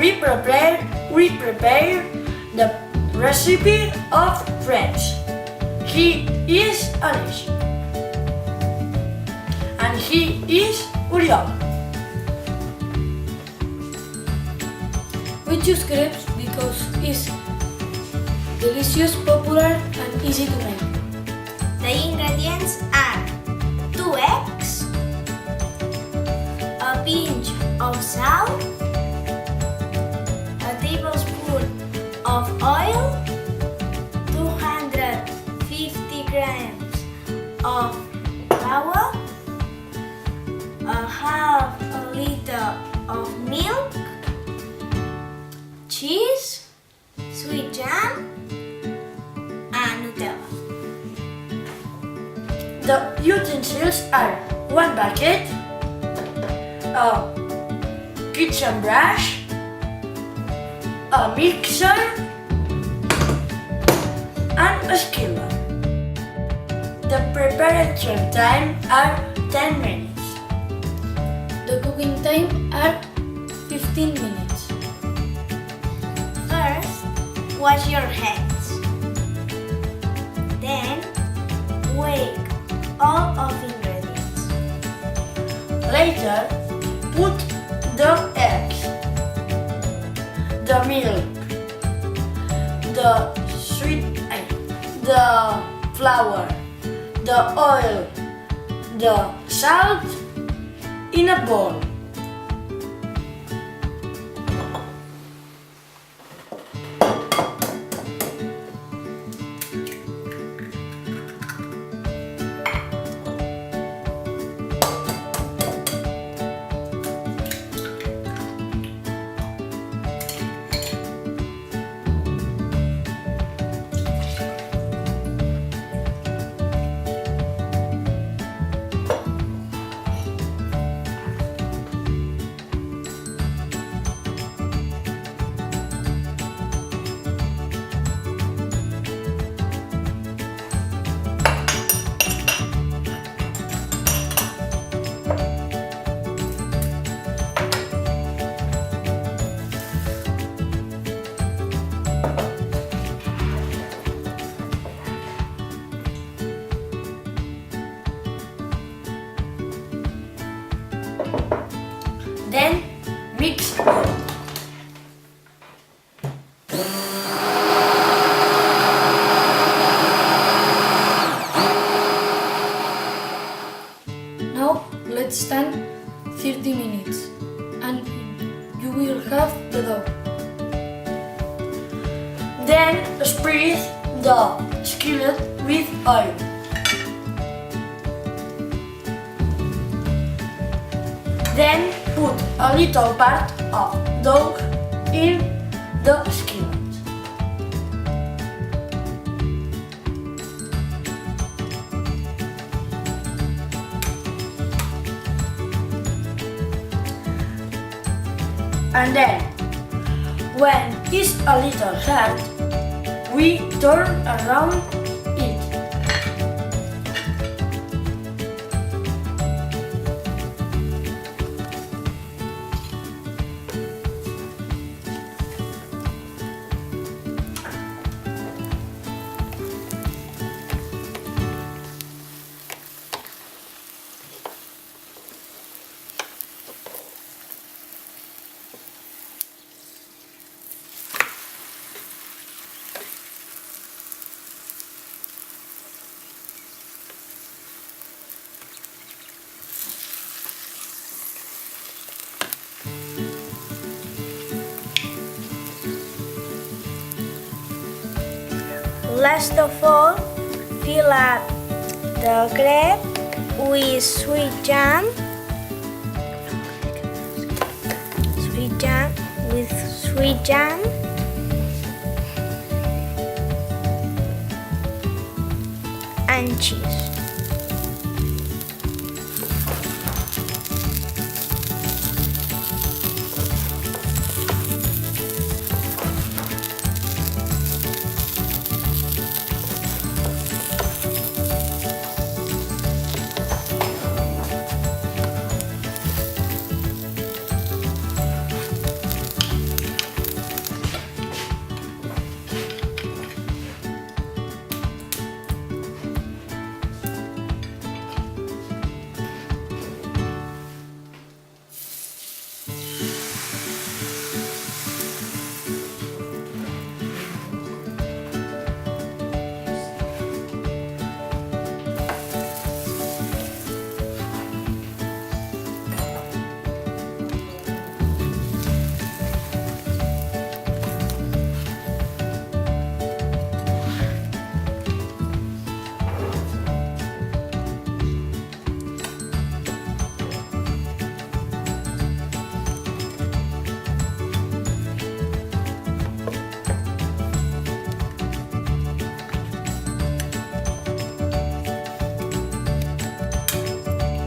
we prepare the recipe of crepes. He is Alice. And he is Uriel. We choose crepes because it's delicious, popular, and easy to make. The ingredients are 2 eggs, a pinch of salt, a tablespoon of oil, 250 grams of flour, a half a liter of milk, cheese, sweet jam, and Nutella. The utensils are 1 bucket, a kitchen brush, a mixer, and a skillet. The preparation time are 10 minutes. The cooking time are 15 minutes. First, wash your hands. Then, weigh all of the ingredients. Later, put the eggs, the milk, the flour, the oil, the salt in a bowl. Then mix well. Now let's stand 30 minutes and you will have the dough. Then spread the skillet with oil. Then put a little part of dough in the skillet. And then, when it's a little hard, we turn around it. Last of all, fill up the crepe with sweet jam, and cheese.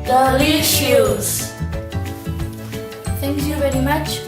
Delicious! Thank you very much